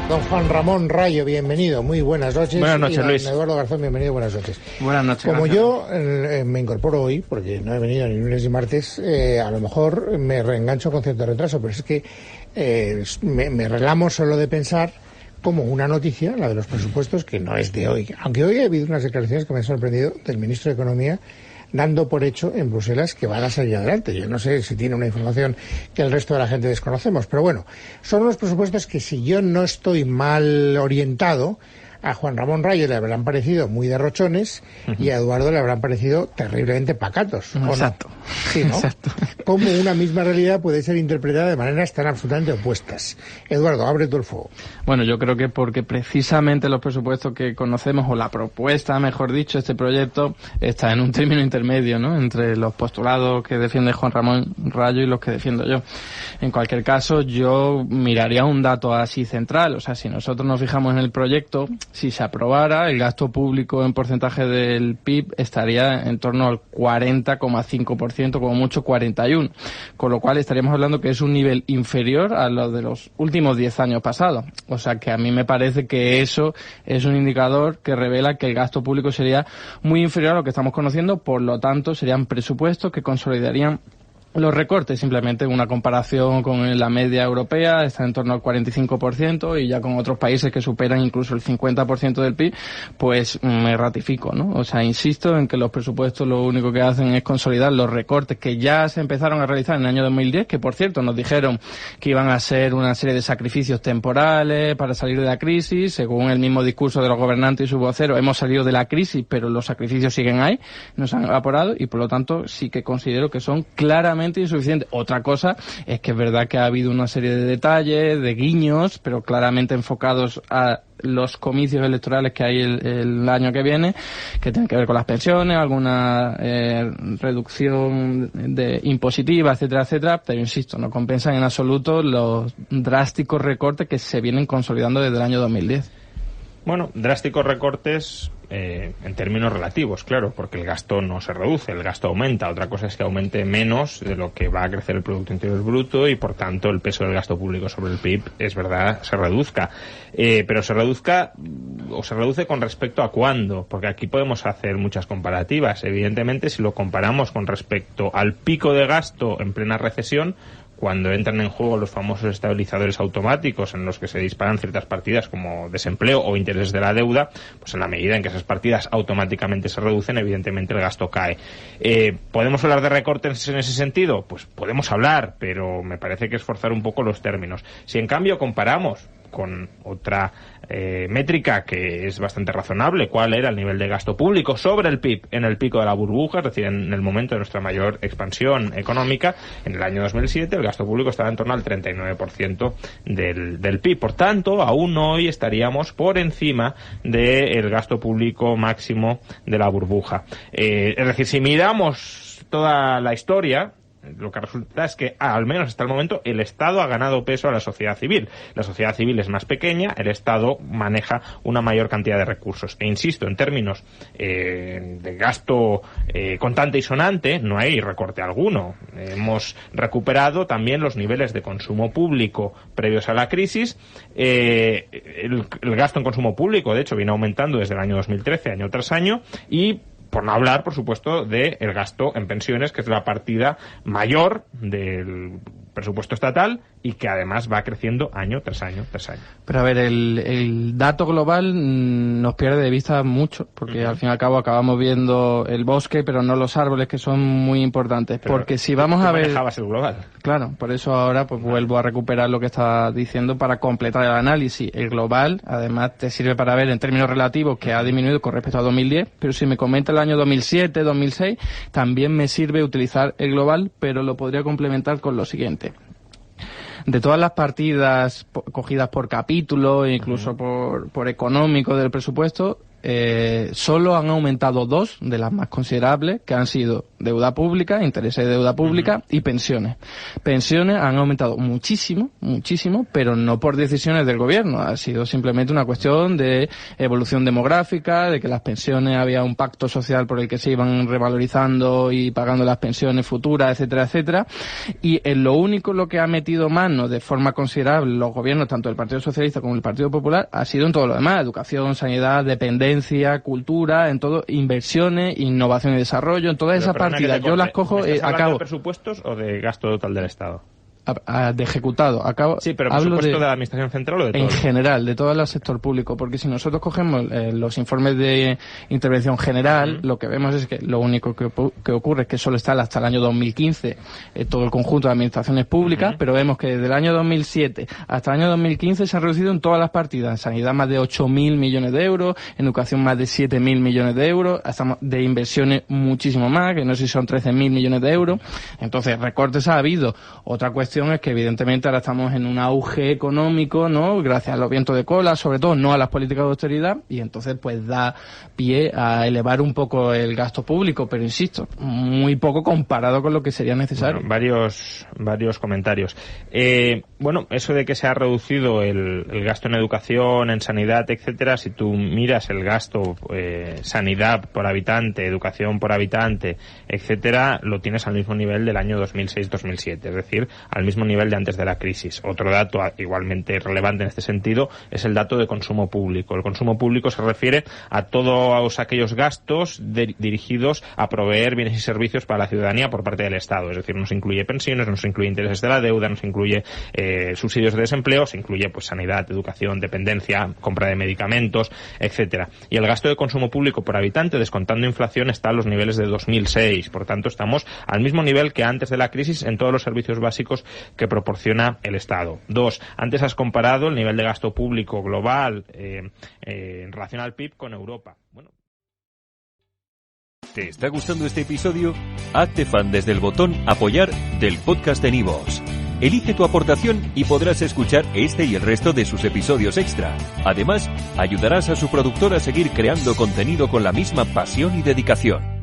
Don Juan Ramón Rayo, bienvenido, muy buenas noches. Buenas noches, Luis. Eduardo Garzón, bienvenido, buenas noches. Buenas noches. Como gracias. yo me incorporo hoy, porque no he venido ni lunes ni martes, a lo mejor me reengancho con cierto retraso, pero es que me relamo solo de pensar como una noticia, la de los presupuestos, que no es de hoy. Aunque hoy ha habido unas declaraciones que me han sorprendido del ministro de Economía, dando por hecho en Bruselas que van a salir adelante. Yo no sé si tiene una información que el resto de la gente desconocemos, pero bueno, son unos presupuestos que, si yo no estoy mal orientado, a Juan Ramón Rayo le habrán parecido muy derrochones y a Eduardo le habrán parecido terriblemente pacatos. Exacto. ¿No? Sí, ¿no? Exacto. Cómo una misma realidad puede ser interpretada de maneras tan absolutamente opuestas. Eduardo, abre tú el fuego. Bueno, yo creo que porque precisamente los presupuestos que conocemos, o la propuesta, mejor dicho, este proyecto, está en un término intermedio, ¿no?, entre los postulados que defiende Juan Ramón Rayo y los que defiendo yo. En cualquier caso, yo miraría un dato así central. O sea, si nosotros nos fijamos en el proyecto, si se aprobara, el gasto público en porcentaje del PIB estaría en torno al 40,5%, como mucho 41%, con lo cual estaríamos hablando que es un nivel inferior a lo de los últimos 10 años pasados. O sea, que a mí me parece que eso es un indicador que revela que el gasto público sería muy inferior a lo que estamos conociendo, por lo tanto serían presupuestos que consolidarían los recortes. Simplemente una comparación con la media europea está en torno al 45%, y ya con otros países que superan incluso el 50% del PIB, pues me ratifico, ¿no? O sea, insisto en que los presupuestos lo único que hacen es consolidar los recortes que ya se empezaron a realizar en el año 2010, que por cierto nos dijeron que iban a ser una serie de sacrificios temporales para salir de la crisis. Según el mismo discurso de los gobernantes y su vocero, hemos salido de la crisis, pero los sacrificios siguen ahí, no se han evaporado, y por lo tanto sí que considero que son claramente insuficiente. Otra cosa es que es verdad que ha habido una serie de detalles, de guiños, pero claramente enfocados a los comicios electorales que hay el año que viene, que tienen que ver con las pensiones, alguna reducción de impositiva, etcétera, etcétera, pero insisto, no compensan en absoluto los drásticos recortes que se vienen consolidando desde el año 2010. Bueno, drásticos recortes en términos relativos, claro, porque el gasto no se reduce, el gasto aumenta. Otra cosa es que aumente menos de lo que va a crecer el Producto Interior Bruto, y por tanto el peso del gasto público sobre el PIB, es verdad, se reduzca. Pero se reduzca, o se reduce con respecto a cuándo, porque aquí podemos hacer muchas comparativas. Evidentemente, si lo comparamos con respecto al pico de gasto en plena recesión, cuando entran en juego los famosos estabilizadores automáticos, en los que se disparan ciertas partidas como desempleo o intereses de la deuda, pues en la medida en que esas partidas automáticamente se reducen, evidentemente el gasto cae. ¿Podemos hablar de recortes en ese sentido? Pues podemos hablar, pero me parece que es forzar un poco los términos. Si en cambio comparamos con otra métrica que es bastante razonable, cuál era el nivel de gasto público sobre el PIB en el pico de la burbuja, es decir, en el momento de nuestra mayor expansión económica, en el año 2007 el gasto público estaba en torno al 39% del PIB. Por tanto, aún hoy estaríamos por encima del gasto público máximo de la burbuja. Es decir, si miramos toda la historia, lo que resulta es que, al menos hasta el momento, el Estado ha ganado peso a la sociedad civil. La sociedad civil es más pequeña, el Estado maneja una mayor cantidad de recursos. E insisto, en términos de gasto contante y sonante, no hay recorte alguno. Hemos recuperado también los niveles de consumo público previos a la crisis. El gasto en consumo público, de hecho, viene aumentando desde el año 2013, año tras año, y por no hablar, por supuesto, del gasto en pensiones, que es la partida mayor del presupuesto estatal y que además va creciendo año tras año tras año. Pero a ver, el dato global nos pierde de vista mucho, porque al fin y al cabo acabamos viendo el bosque, pero no los árboles, que son muy importantes. Pero porque si vamos a ver... manejabas el global. Claro, por eso ahora pues vuelvo a recuperar lo que estaba diciendo para completar el análisis. El global, además, te sirve para ver en términos relativos que ha disminuido con respecto a 2010, pero si me comenta el año 2007, 2006, también me sirve utilizar el global, pero lo podría complementar con lo siguiente. De todas las partidas cogidas por capítulo, incluso por económico del presupuesto, solo han aumentado dos de las más considerables, que han sido deuda pública, intereses de deuda pública y pensiones. Pensiones han aumentado muchísimo, pero no por decisiones del gobierno. Ha sido simplemente una cuestión de evolución demográfica, de que las pensiones había un pacto social por el que se iban revalorizando y pagando las pensiones futuras, etcétera, etcétera. Y en lo único lo que ha metido mano de forma considerable los gobiernos, tanto el Partido Socialista como el Partido Popular, ha sido en todo lo demás: educación, sanidad, dependencia, cultura, en todo, inversiones, innovación y desarrollo, en todas esas partidas. Yo las cojo, acabo. ¿De presupuestos o de gasto total del Estado? De ejecutado. Sí, pero presupuesto de la Administración Central o de todo. En general, de todo el sector público, porque si nosotros cogemos los informes de intervención general, lo que vemos es que lo único que ocurre es que solo está hasta el año 2015 todo el conjunto de administraciones públicas, pero vemos que desde el año 2007 hasta el año 2015 se han reducido en todas las partidas. En sanidad más de 8.000 millones de euros, en educación más de 7.000 millones de euros, hasta de inversiones muchísimo más, que no sé si son 13.000 millones de euros. Entonces, recortes ha habido. Otra cuestión es que evidentemente ahora estamos en un auge económico, ¿no? Gracias a los vientos de cola, sobre todo no a las políticas de austeridad, y entonces pues da pie a elevar un poco el gasto público, pero insisto, muy poco comparado con lo que sería necesario. Bueno, varios comentarios. Bueno, eso de que se ha reducido el gasto en educación, en sanidad, etcétera, si tú miras el gasto sanidad por habitante, educación por habitante, etcétera, lo tienes al mismo nivel del año 2006-2007, es decir, al mismo nivel de antes de la crisis. Otro dato igualmente relevante en este sentido es el dato de consumo público. El consumo público se refiere a todos aquellos gastos dirigidos a proveer bienes y servicios para la ciudadanía por parte del Estado. Es decir, no se incluye pensiones, no se incluye intereses de la deuda, no se incluye subsidios de desempleo, se incluye pues sanidad, educación, dependencia, compra de medicamentos, etcétera. Y el gasto de consumo público por habitante, descontando inflación, está a los niveles de 2006. Por tanto, estamos al mismo nivel que antes de la crisis en todos los servicios básicos que proporciona el Estado. 2. Antes has comparado el nivel de gasto público global en relación al PIB con Europa. Bueno. ¿Te está gustando este episodio? Hazte fan desde el botón Apoyar del podcast de Nivos. Elige tu aportación y podrás escuchar este y el resto de sus episodios extra. Además, ayudarás a su productor a seguir creando contenido con la misma pasión y dedicación.